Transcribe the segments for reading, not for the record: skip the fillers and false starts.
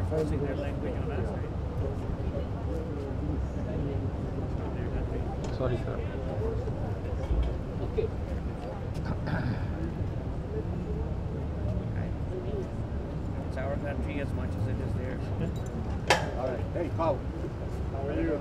forcing their language on us, right? Sorry, sir. Okay. It's our country as much as it is theirs. All right. Hey, Paul. How are you?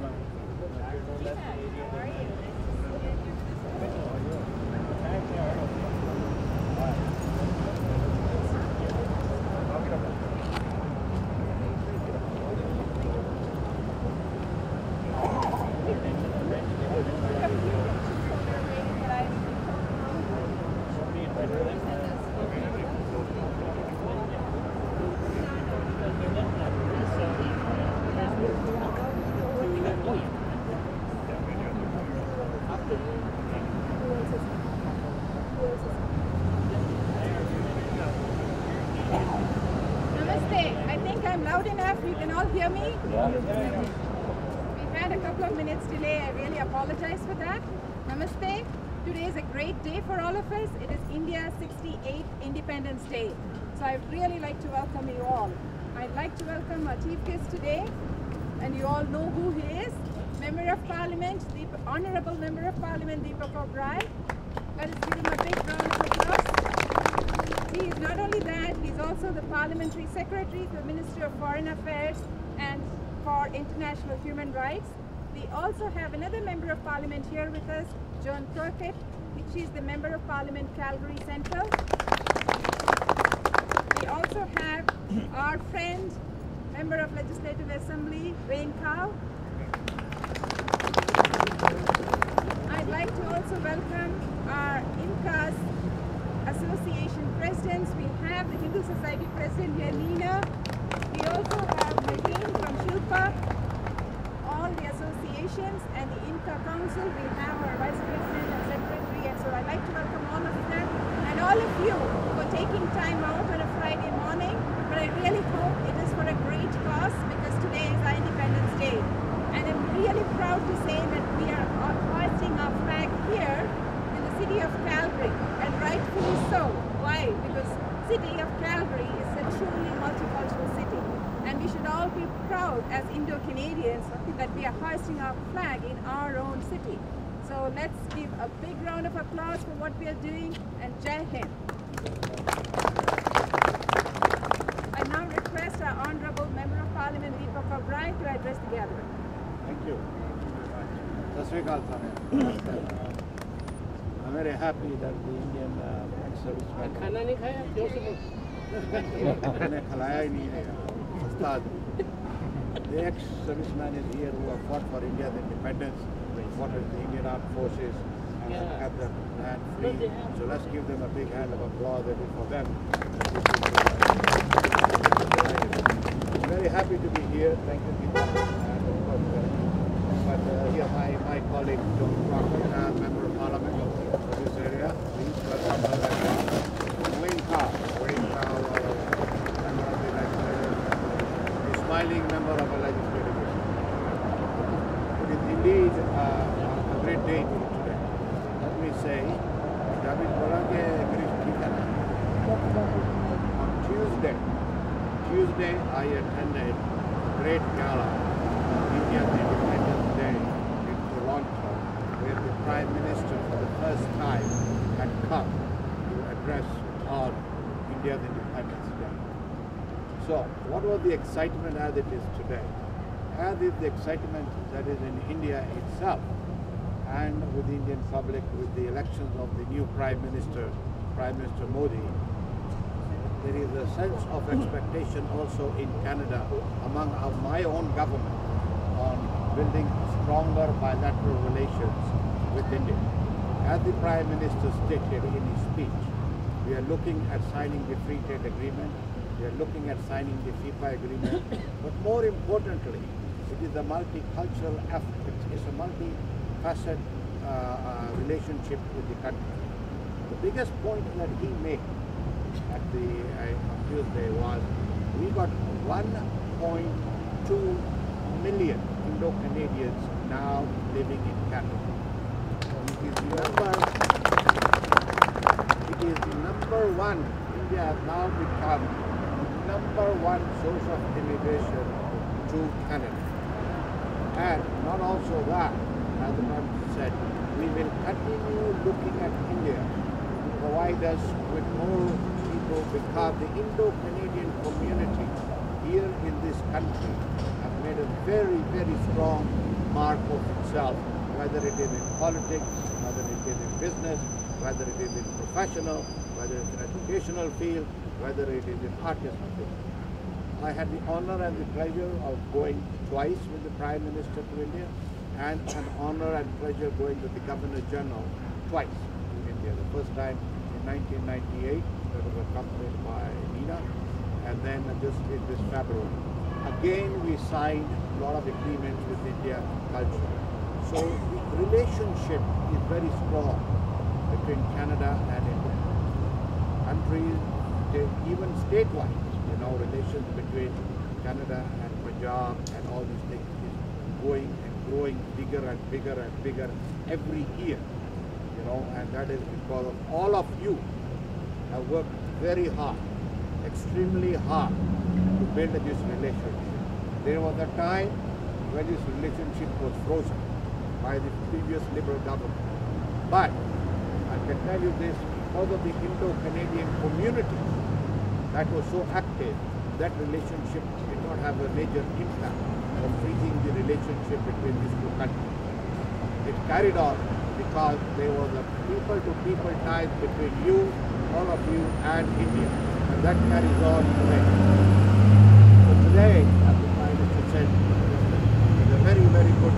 Namaste. I think I'm loud enough. You can all hear me? We've had a couple of minutes delay. I really apologize for that. Namaste. Today is a great day for all of us. It is India's 68th Independence Day. So I'd really like to welcome you all. I'd like to welcome our chief guest today, and you all know who he is. Member of Parliament, the Honourable Member of Parliament, Deepak Oberoi. Let us give him a big round of applause. He is not only that, he's also the Parliamentary Secretary to the Ministry of Foreign Affairs and for International Human Rights. We also have another Member of Parliament here with us, Joan Crockett. She is the Member of Parliament, Calgary Central. We also have our friend, Member of Legislative Assembly, Wayne Cow. I'd like to also welcome our INCAS Association Presidents. We have the Hindu Society President here, Nina. We also have Naveen from Shilpa, all the associations, and the INCA Council. We have our Vice President and Secretary, and so I'd like to welcome all of them and all of you for taking time out on a Friday morning. But I really hope it is for a great cause, because today is our Independence Day. And I'm really proud to say that we are hoisting our flag here in the city of Calgary, and rightfully so. Why? Because city of Calgary is a truly multicultural city, and we should all be proud as Indo-Canadians that we are hoisting our flag in our own city. So let's give a big round of applause for what we are doing, and Jai Hind. I now request our Honourable Member of Parliament, Deepak Oberoi, to address the gathering. Thank you. Sasrikal, I'm very happy that the Indian ex-servicemen. खाना नहीं खाया क्यों से मैंने खिलाया ही नहीं है उस्ताद. The ex-serviceman is here who have fought for India's independence, fought in the Indian Armed Forces, and have the land free. So let's give them a big hand of applause for them. I'm very happy to be here. Thank you, Deepak. But here my colleague Joan Crockett, Member of Parliament for this area. Please welcome her as well. Wayne Cow, Member of the Legislature, a smiling member of a legislative assembly. It is indeed a great day today. Let me say, David Bolange on Tuesday I attended a great gala, India's Independence Day in Toronto, where the Prime Minister for the first time had come to address on India's Independence Day. So, what was the excitement as it is today? As is the excitement that is in India itself, and with the Indian public, with the elections of the new Prime Minister Modi. There is a sense of expectation also in Canada among my own government on building stronger bilateral relations with India. As the Prime Minister stated in his speech, we are looking at signing the Free Trade Agreement, we are looking at signing the FIPA Agreement, but more importantly, it is a multicultural effort, it's a multi-facet relationship with the country. The biggest point that he made at the on Tuesday was we got 1.2 million Indo-Canadians now living in Canada. It is the number one. India has now become the number one source of immigration to Canada. And not also that, as the Prime Minister said, we will continue looking at India to provide us with more people because the Indo-Canadian community here in this country has made a very, very strong mark of itself, whether it is in politics, whether it is in business, whether it is in professional, whether it's in educational field, whether it is in artistic field. I had the honor and the pleasure of going twice with the Prime Minister to India, and an honor and pleasure going with the Governor General twice to India. The first time in 1998, that was accompanied by Nina, and then just in this February. Again, we signed a lot of agreements with India culture. So the relationship is very strong between Canada and India. Countries, even statewide, relations between Canada and Punjab and all these things is going and growing bigger and bigger and bigger every year, and that is because of all of you have worked very hard, extremely hard to build this relationship. There was a time when this relationship was frozen by the previous Liberal government. But I can tell you this, because of the Indo-Canadian community that was so active, that relationship did not have a major impact of freezing the relationship between these two countries. It carried on because there was a people-to-people ties between you, all of you, and India, and that carries on today. So today, as the Prime Minister said, is a very, very good,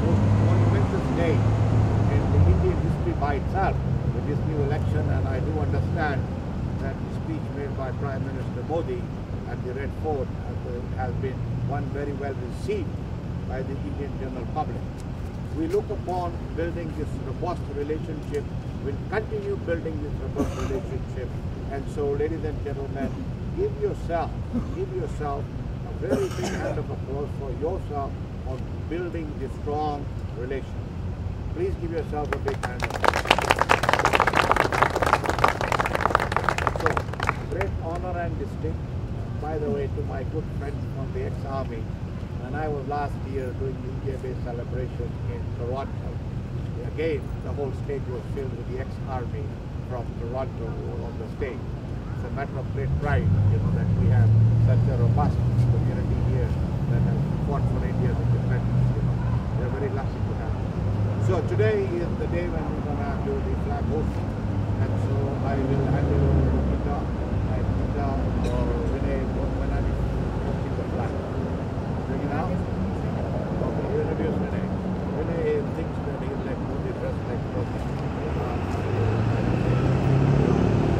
most monumentous day in the Indian history by itself with this new election, and I do understand that the speech made by Prime Minister Modi at the Red Fort has been one very well received by the Indian general public. We look upon building this robust relationship, we'll continue building this robust relationship, and so ladies and gentlemen, give yourself a very big hand of applause for yourself on building this strong relationship. Please give yourself a big hand of applause. Great honor and distinction, by the way, to my good friends from the ex-army. When I was last year doing the India Day celebration in Toronto, again, the whole stage was filled with the ex-army from Toronto on the stage. It's a matter of great pride, that we have such a robust community here that has fought for India's independence. We're very lucky to have it. So today is the day when we're going to do the flag hosting, and so I will hand it over to Gita. Or Vinay, when I'm hosting the flag. Bring it out? Okay, we'll introduce Vinay. Vinay thinks that he's like Modi, dressed like Modi.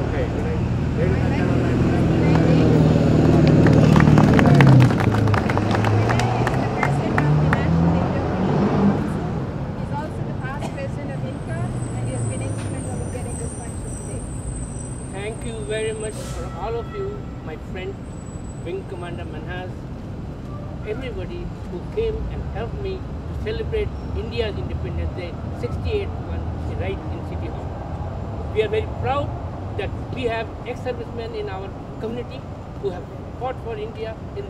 Okay, Vinay. Ladies and gentlemen, He's also the past president of INCA, and he has been instrumental in getting this function today. Thank you very much for all of you, my friend, Wing Commander Manhas, everybody who came and helped me to celebrate India's Independence Day, 68th one, right in City Hall. We are very proud that we have ex-servicemen in our community who have fought for India in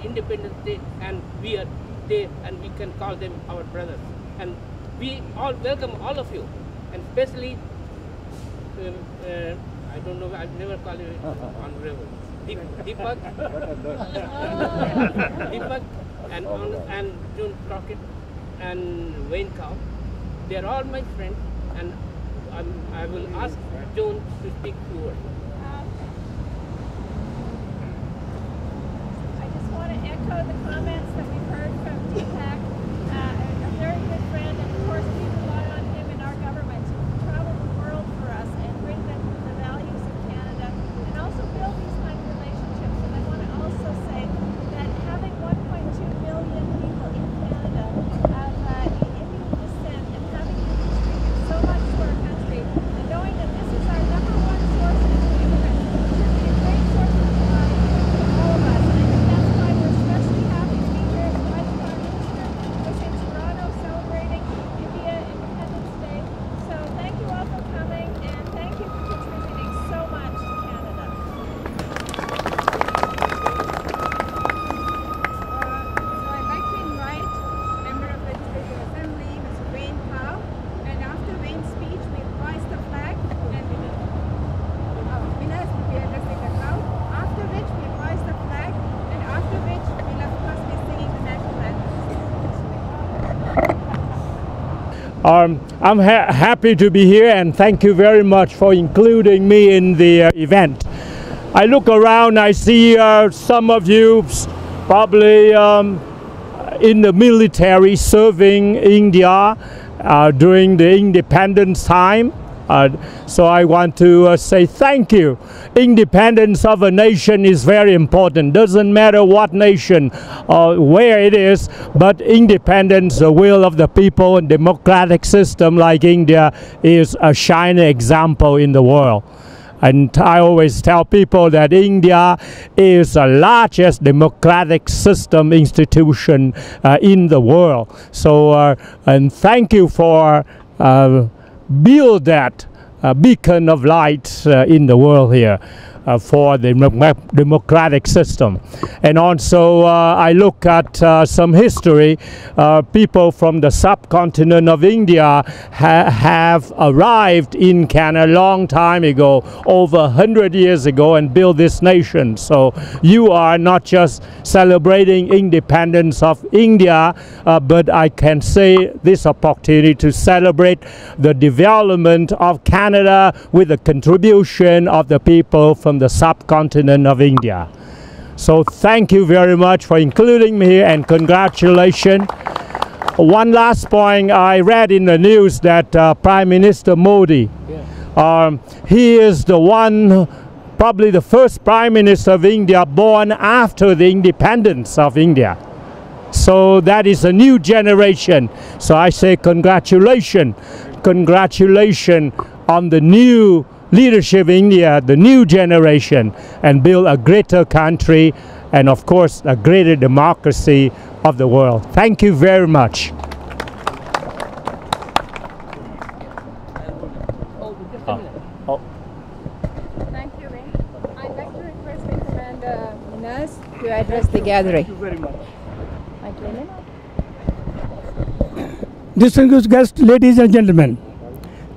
Independence Day, and we are there, and we can call them our brothers. And we all welcome all of you, and especially I don't know, I've never called you honorable. Deepak, Deepak and June Crockett and Wayne Cow. They're all my friends, and I will ask June to speak a few words. I just want to echo the comments that we've heard from Deepak, a very good friend, and of course we rely on him in our government to travel the world for us and bring the values of Canada and also build these kind of relationships. And I want to also say that having 1.2 million people in Canada of Indian descent and having them contribute so much to our country, and knowing that this is our number one source of immigrants, should be a great source of pride for all of us. And I think that's why we're especially happy to be I'm happy to be here, and thank you very much for including me in the event. I look around, I see some of you probably in the military serving India during the independence time. So I want to say thank you. Independence of a nation is very important. Doesn't matter what nation or where it is, but independence, the will of the people, and democratic system like India is a shining example in the world. And I always tell people that India is the largest democratic system institution in the world. So, and thank you for build that beacon of light in the world here for the democratic system. And also I look at some history. People from the subcontinent of India have arrived in Canada a long time ago, over 100 years ago, and built this nation. So you are not just celebrating independence of India, but I can say this opportunity to celebrate the development of Canada with the contribution of the people from the subcontinent of India. So thank you very much for including me here, and congratulations. One last point, I read in the news that Prime Minister Modi, he is the one, probably the first Prime Minister of India born after the independence of India. So that is a new generation. So I say congratulations. Congratulations on the new leadership in India, the new generation, and build a greater country and of course a greater democracy of the world. Thank you very much. Thank you, Wing. I'd like to request the Commander Minhas to address the gathering. Thank you very much. Thank you. Distinguished guests, ladies and gentlemen,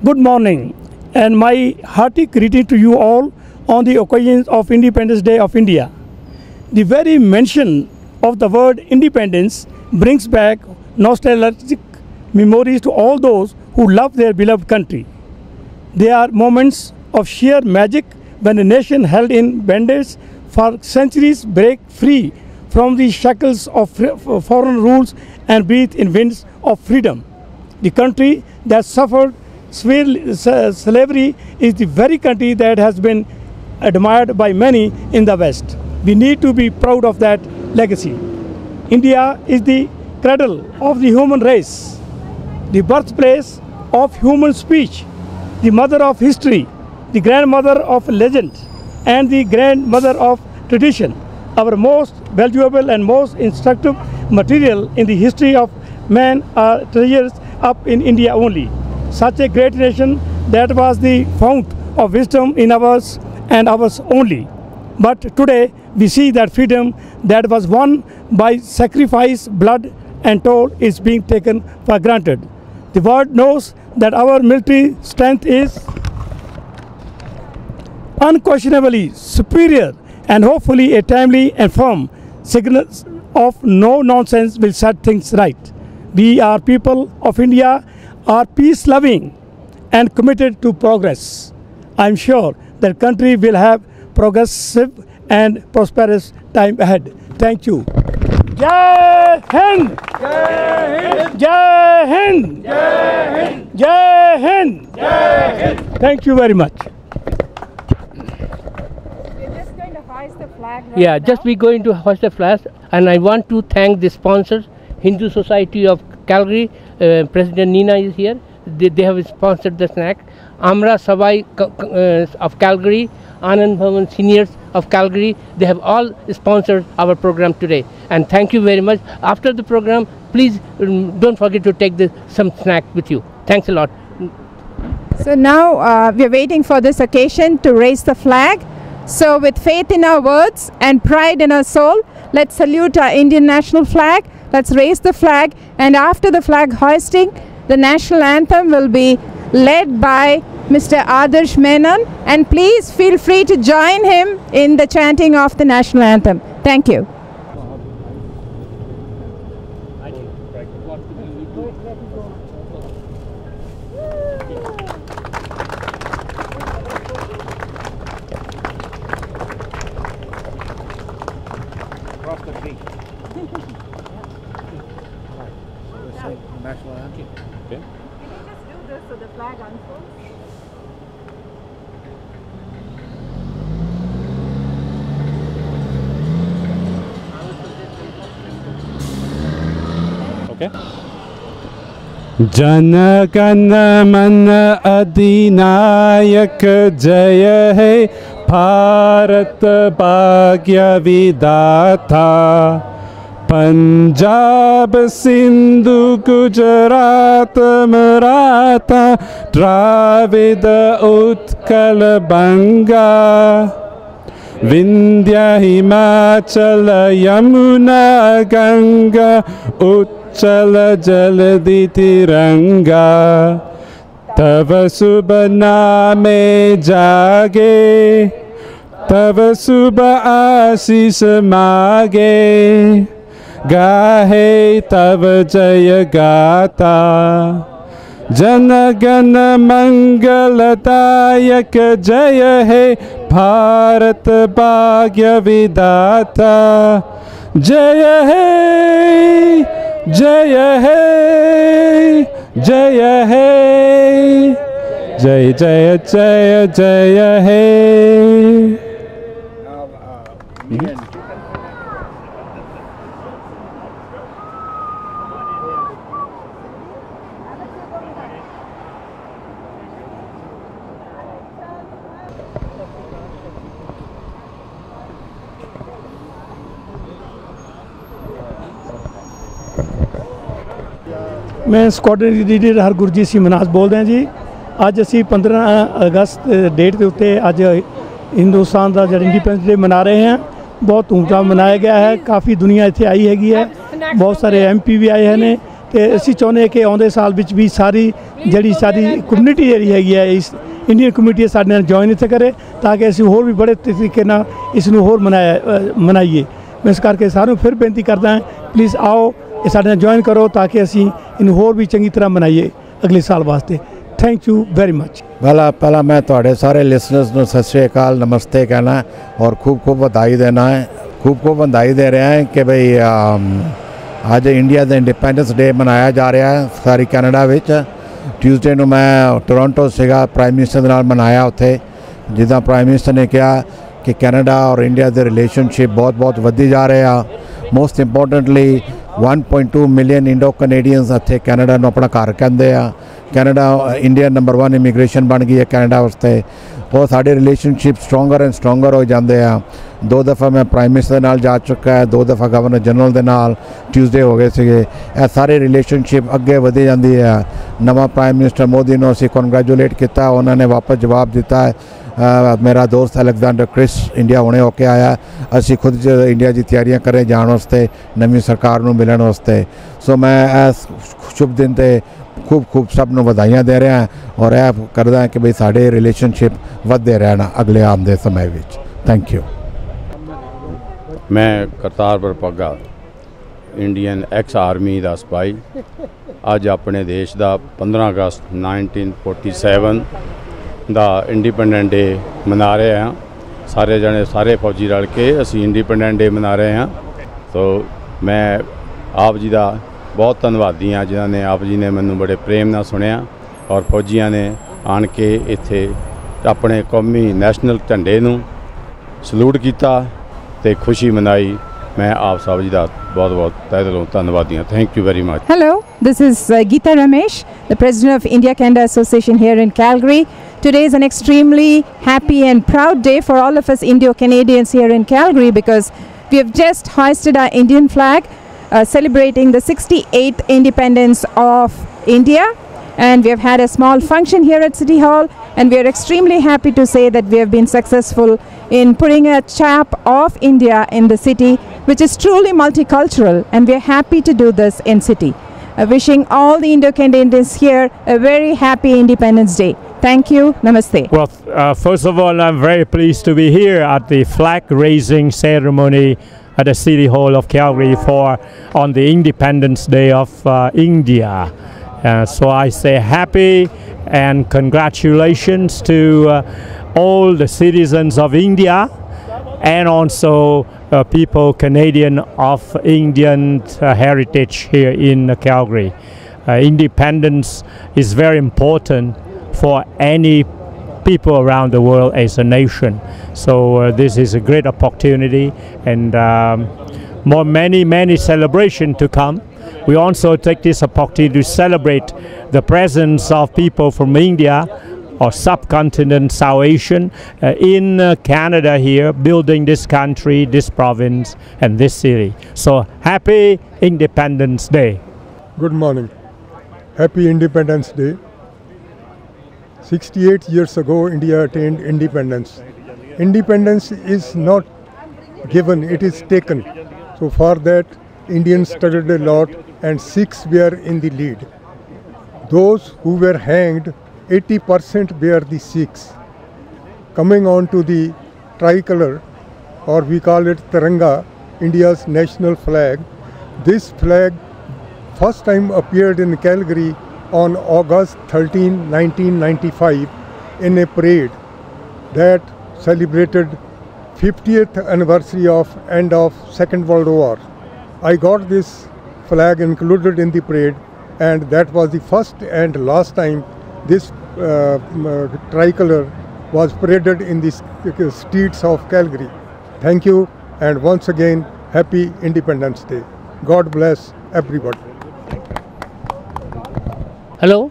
good morning, and my hearty greeting to you all on the occasion of Independence Day of India. The very mention of the word independence brings back nostalgic memories to all those who love their beloved country. They are moments of sheer magic when a nation held in bondage for centuries break free from the shackles of foreign rules and breathe in winds of freedom. The country that suffered slavery is the very country that has been admired by many in the West. We need to be proud of that legacy. India is the cradle of the human race, the birthplace of human speech, the mother of history, the grandmother of legend, and the grandmother of tradition. Our most valuable and most instructive material in the history of man are treasures up in India only. Such a great nation that was the fount of wisdom in ours and ours only. But today we see that freedom that was won by sacrifice, blood and toil is being taken for granted. The world knows that our military strength is unquestionably superior, and hopefully a timely and firm signal of no nonsense will set things right. We are people of India, are peace-loving and committed to progress. I am sure that country will have progressive and prosperous time ahead. Thank you. Jai Hind! Jai Hind! Jai Hind! Jai Hind! Jai Hind! Jai Hind! Thank you very much. We're just going to hoist the flag right Yeah, now. just we're going to hoist the flag, and I want to thank the sponsors, Hindu Society of Calgary. President Nina is here. They have sponsored the snack. Amra Savai of Calgary, Anand Bhavan Seniors of Calgary, they have all sponsored our program today. And thank you very much. After the program, please don't forget to take some snack with you. Thanks a lot. So now we're waiting for this occasion to raise the flag. So with faith in our words and pride in our soul, let's salute our Indian national flag. Let's raise the flag, and after the flag hoisting, the national anthem will be led by Mr. Adarsh Menon, and please feel free to join him in the chanting of the national anthem. Thank you. the tree. National anthem. Okay. Can you just do this so the flag unfolds? Okay. Jana Gana मन अधिनायक जय है भारत भाग्य विधाता पंजाब सिंधु गुजरात मराठा द्राविड उत्कल बंगा विंध्य हिमाचल यमुना गंगा उच्चल जलधि तिरंगा तव शुभ नामे जागे तव शुभ आशीष मागे गाहे तव जय गाता जन गण मंगलदायक जय है भारत भाग्य विधाता जय है जय है जय है जय जय जय जय है मैं ਸਕੁਆਡਰਨ ਲੀਡਰ ਹਰਗੁਰਜੀਤ ਸਿੰਘ ਮਨਾਸ ਬੋਲਦੇ ਹਾਂ ਜੀ। ਅੱਜ ਅਸੀਂ 15 ਅਗਸਤ ਡੇਟ ਦੇ ਉੱਤੇ ਅੱਜ ਹਿੰਦੁਸਤਾਨ ਦਾ ਜਿਹੜਾ ਇੰਡੀਪੈਂਡੈਂਸ ਡੇ ਮਨਾ ਰਹੇ ਹਾਂ। ਬਹੁਤ ਧੂਮਧਾਮ ਮਨਾਇਆ ਗਿਆ ਹੈ। ਕਾਫੀ ਦੁਨੀਆ ਇੱਥੇ ਆਈ ਹੈਗੀ ਹੈ। ਬਹੁਤ ਸਾਰੇ MP ਵੀ ਆਏ ਹਨ ਤੇ ਅਸੀਂ ਚਾਹੁੰਦੇ ਹਾਂ ਕਿ ਆਉਂਦੇ ਸਾਲ ਵਿੱਚ ਵੀ ਸਾਰੀ ਜਿਹੜੀ ਸਾਡੀ ਕਮਿਊਨਿਟੀ ਜਿਹੜੀ ਹੈਗੀ ਹੈ ਇਸ ਇੰਡੀਅਨ ਕਮਿਊਨਿਟੀ ਸਾਡੇ ਨਾਲ ਜੁਆਇਨ ਇੱਥੇ ਕਰੇ ਤਾਂ ਕਿ ਅਸੀਂ ਹੋਰ ਵੀ ਬੜੇ ਤਰੀਕੇ ਨਾਲ ਇਸ ਨੂੰ ਹੋਰ ਮਨਾਈਏ। ਮੈਂ ਇਸ ਕਰਕੇ ਸਾਰਿਆਂ ਨੂੰ ਫਿਰ ਬੇਨਤੀ ਕਰਦਾ ਹਾਂ ਪਲੀਜ਼ ਆਓ ਇਹ ਸਾਡੇ ਨਾਲ ਜੁਆਇਨ ਕਰੋ ਤਾਂ ਕਿ ਅਸੀਂ ਇਹਨੂੰ ਹੋਰ ਵੀ ਚੰਗੀ ਤਰ੍ਹਾਂ ਮਨਾਈਏ ਅਗਲੇ ਸਾਲ ਵਾਸਤੇ। Thank you very much. ਪਹਿਲਾਂ ਮੈਂ ਤੁਹਾਡੇ ਸਾਰੇ ਲਿਸਨਰਸ ਨੂੰ ਸਤਿ ਸ਼੍ਰੀ ਅਕਾਲ ਨਮਸਤੇ ਕਹਿਣਾ ਔਰ खूब ਵਧਾਈ ਦੇਣਾ ਹੈ। खूब ਵਧਾਈ ਦੇ ਰਿਹਾ ਹੈ ਕਿ ਭਈ ਅੱਜ ਇੰਡੀਆ ਦਾ ਇੰਡੀਪੈਂਡੈਂਸ ਡੇ ਮਨਾਇਆ ਜਾ ਰਿਹਾ ਹੈ ਸਾਰੀ ਕੈਨੇਡਾ ਵਿੱਚ। ਟਿਊਜ਼ਡੇ ਨੂੰ ਮੈਂ ਟੋਰਾਂਟੋ ਸੀਗਾ ਪ੍ਰਾਈਮ ਮਿਨਿਸਟਰ ਦੇ ਨਾਲ ਮਨਾਇਆ ਉੱਥੇ। ਜਿੱਦਾਂ ਪ੍ਰਾਈਮ ਮਿਨਿਸਟਰ ਨੇ ਕਿਹਾ ਕਿ ਕੈਨੇਡਾ ਔਰ ਇੰਡੀਆ ਦੇ ਰਿਲੇਸ਼ਨਸ਼ਿਪ ਬਹੁਤ ਵਧੀ ਜਾ ਰਹੇ ਆ। Most importantly 1.2 million Indo Canadians ਇੱਥੇ ਕੈਨੇਡਾ ਨੂੰ ਆਪਣਾ ਘਰ ਕਹਿੰਦੇ ਆ। ਕੈਨੇਡਾ ਇੰਡੀਆ ਨੰਬਰ 1 ਇਮੀਗ੍ਰੇਸ਼ਨ ਬਣ ਗਈ ਹੈ ਕੈਨੇਡਾ ਵਾਸਤੇ। ਉਹ ਸਾਡੇ ਰਿਲੇਸ਼ਨਸ਼ਿਪ ਸਟਰੋਂਗਰ ਐਂਡ ਸਟਰੋਂਗਰ ਹੋ ਜਾਂਦੇ ਆ। 2 ਦਫਾ ਮੈਂ ਪ੍ਰਾਈਮ ਮਿਨਿਸਟਰ ਦੇ ਨਾਲ ਜਾ ਚੁੱਕਾ ਹੈ, 2 ਦਫਾ ਗਵਰਨਰ ਜਨਰਲ ਦੇ ਨਾਲ ਟਿਊਜ਼ਡੇ ਹੋ ਗਏ ਸੀਗੇ। ਇਹ ਸਾਰੇ ਰਿਲੇਸ਼ਨਸ਼ਿਪ ਅੱਗੇ ਵਧੀ ਜਾਂਦੀ ਹੈ। ਨਵਾਂ ਪ੍ਰਾਈਮ ਮਿਨਿਸਟਰ ਮੋਦੀ ਨੂੰ ਅਸੀਂ ਕੰਗ੍ਰੈਚੁਲੇਟ ਕੀਤਾ, ਉਹਨਾਂ ਨੇ ਵਾਪਸ ਜਵਾਬ ਦਿੱਤਾ ਹੈ। मेरा दोस्त अलेक्जेंडर क्रिस इंडिया हुणे होके आया। असी खुद इंडिया की तैयारियां करें जाने वास्ते नवी सरकार नूं मिलण वास्ते। सो मैं इस शुभ दिन ते खूब सब नूं वधाइयां दे रहा और यह करदा कि भाई साडे रिलेशनशिप वधदे रहण अगले आउंदे समय विच। Thank you. मैं करतार बरपगा इंडियन एक्स आर्मी का सिपाही अज अपने देश का 15 अगस्त 1947 ਦਾ ਇੰਡੀਪੈਂਡੈਂਟ ਡੇ ਮਨਾ ਰਹੇ ਹਾਂ। ਸਾਰੇ ਜਣੇ ਸਾਰੇ ਫੌਜੀ ਰਲ ਕੇ ਅਸੀਂ ਇੰਡੀਪੈਂਡੈਂਟ ਡੇ ਮਨਾ ਰਹੇ ਹਾਂ। ਸੋ ਮੈਂ ਆਪ ਜੀ ਦਾ ਬਹੁਤ ਧੰਨਵਾਦੀ ਹਾਂ ਜਿਨ੍ਹਾਂ ਨੇ ਆਪ ਜੀ ਨੇ ਮੈਨੂੰ ਬੜੇ ਪ੍ਰੇਮ ਨਾਲ ਸੁਣਿਆ ਔਰ ਫੌਜੀਆਂ ਨੇ ਆਣ ਕੇ ਇੱਥੇ ਆਪਣੇ ਕੌਮੀ ਨੈਸ਼ਨਲ ਝੰਡੇ ਨੂੰ ਸਲੂਟ ਕੀਤਾ ਤੇ ਖੁਸ਼ੀ ਮਨਾਈ। मैं आप सब जी का बहुत तहे दिलों धन्यवादी हाँ। Thank you very much. Hello, this is Geeta Ramesh, the president of India Canada Association here in Calgary. Today is an extremely happy and proud day for all of us Indo-Canadians here in Calgary because we have just hoisted our Indian flag celebrating the 68th independence of India. And we have had a small function here at City Hall and we are extremely happy to say that we have been successful in putting a chap of India in the city which is truly multicultural and we are happy to do this in city. Wishing all the Indo-Canadians here a very happy Independence Day. Thank you. Namaste. Well, first of all, I'm very pleased to be here at the flag raising ceremony at the City Hall of Calgary on the Independence Day of India. So I say happy and congratulations to all the citizens of India and also people Canadian of Indian heritage here in Calgary. Independence is very important for any people around the world as a nation. So this is a great opportunity, and many celebrations to come. We also take this opportunity to celebrate the presence of people from India or subcontinent, South Asian, in Canada here, building this country, this province, and this city. So happy Independence Day. Good morning. Happy Independence Day. 68 years ago, India attained independence. Independence is not given, it is taken. So for that, Indians struggled a lot, and Sikhs were in the lead. Those who were hanged, 80% were the Sikhs. Coming on to the tricolor, or we call it Tiranga, India's national flag. This flag first time appeared in Calgary on August 13, 1995 in a parade that celebrated 50th anniversary of end of Second World War. I got this flag included in the parade, and that was the first and last time this tricolor was paraded in the streets of Calgary. Thank you, and once again, happy Independence Day. God bless everybody. Hello,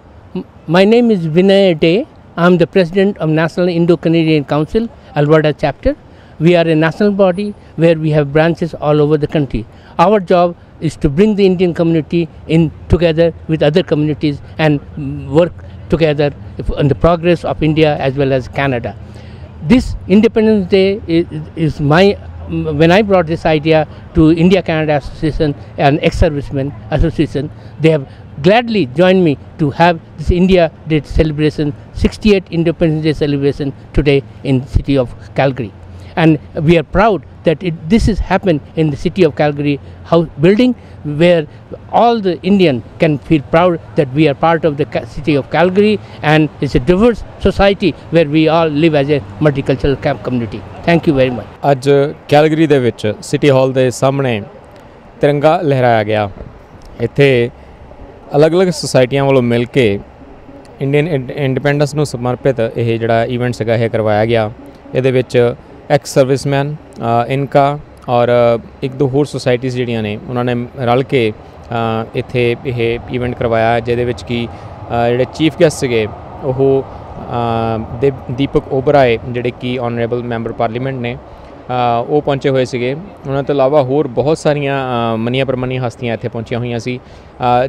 my name is Vinay Day. I am the President of National Indo-Canadian Council, Alberta chapter. We are a national body where we have branches all over the country. Our job is to bring the Indian community in together with other communities and work together on the progress of India as well as Canada. This Independence Day is when I brought this idea to India-Canada Association and Ex-Servicemen Association, they have gladly joined me to have this India Day celebration, 68th Independence Day celebration today in the city of Calgary. And we are proud that this has happened in the city of Calgary house building, where all the Indian can feel proud that we are part of the city of Calgary, and it's a diverse society where we all live as a multicultural community. Thank you very much. ਅੱਜ Calgary ਦੇ ਵਿੱਚ city ਹਾਲ ਦੇ ਸਾਹਮਣੇ ਤਿਰੰਗਾ ਲਹਿਰਾਇਆ ਗਿਆ। ਇੱਥੇ ਅਲੱਗ-ਅਲੱਗ ਸੁਸਾਇਟੀਆਂ ਵੱਲੋਂ ਮਿਲ ਕੇ ਇੰਡੀਅਨ ਇੰਡੀਪੈਂਡੈਂਸ ਨੂੰ ਸਮਰਪਿਤ ਇਹ ਜਿਹੜਾ ਇਵੈਂਟ ਸੀਗਾ ਇਹ ਕਰਵਾਇਆ ਗਿਆ। ਇਹਦੇ ਵਿੱਚ ਐਕਸ ਸਰਵਿਸਮੈਨ, ਇਨਕਾ ਔਰ ਇੱਕ ਦੋ ਹੋਰ ਸੁਸਾਇਟੀਜ਼ ਜਿਹੜੀਆਂ ਨੇ ਉਹਨਾਂ ਨੇ ਰਲ ਕੇ ਇੱਥੇ ਇਹ ਇਵੈਂਟ ਕਰਵਾਇਆ, ਜਿਹਦੇ ਵਿੱਚ ਕਿ ਜਿਹੜੇ ਚੀਫ ਗੈਸਟ ਸੀਗੇ ਉਹ ਦੀਪਕ ਓਬਰਾਏ ਜਿਹੜੇ ਕਿ ਆਨਰੇਬਲ ਮੈਂਬਰ ਪਾਰਲੀਮੈਂਟ ਨੇ ਉਹ ਪਹੁੰਚੇ ਹੋਏ ਸੀਗੇ। ਉਹਨਾਂ ਤੋਂ ਇਲਾਵਾ ਹੋਰ ਬਹੁਤ ਸਾਰੀਆਂ ਮੰਨੀਆਂ ਪ੍ਰਮੰਨੀਆਂ ਹਸਤੀਆਂ ਇੱਥੇ ਪਹੁੰਚੀਆਂ ਹੋਈਆਂ ਸੀ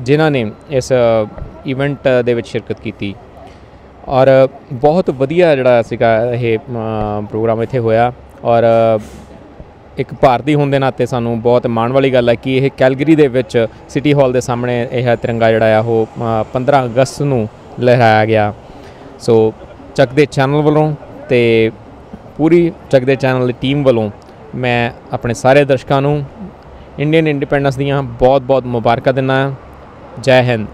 ਜਿਨ੍ਹਾਂ ਨੇ ਇਸ ਇਵੈਂਟ ਦੇ ਵਿੱਚ ਸ਼ਿਰਕਤ ਕੀਤੀ। ਔਰ ਬਹੁਤ ਵਧੀਆ ਜਿਹੜਾ ਸੀਗਾ ਇਹ ਪ੍ਰੋਗਰਾਮ ਇੱਥੇ ਹੋਇਆ। ਔਰ ਇੱਕ ਭਾਰਤੀ ਹੋਣ ਦੇ ਨਾਤੇ ਸਾਨੂੰ ਬਹੁਤ ਮਾਣ ਵਾਲੀ ਗੱਲ ਹੈ ਕਿ ਇਹ ਕੈਲਗਰੀ ਦੇ ਵਿੱਚ ਸਿਟੀ ਹਾਲ ਦੇ ਸਾਹਮਣੇ ਇਹ ਤਿਰੰਗਾ ਜਿਹੜਾ ਆ ਉਹ 15 ਅਗਸਤ ਨੂੰ ਲਹਿਰਾਇਆ ਗਿਆ। ਸੋ ਚੱਕ ਦੇ ਚੈਨਲ ਵੱਲੋਂ ਅਤੇ ਪੂਰੀ ਚੱਕ ਦੇ ਚੈਨਲ ਦੀ ਟੀਮ ਵੱਲੋਂ ਮੈਂ ਆਪਣੇ ਸਾਰੇ ਦਰਸ਼ਕਾਂ ਨੂੰ ਇੰਡੀਅਨ ਇੰਡੀਪੈਂਡੈਂਸ ਦੀਆਂ ਬਹੁਤ ਬਹੁਤ ਮੁਬਾਰਕਾਂ ਦਿੰਦਾ। ਜੈ ਹਿੰਦ।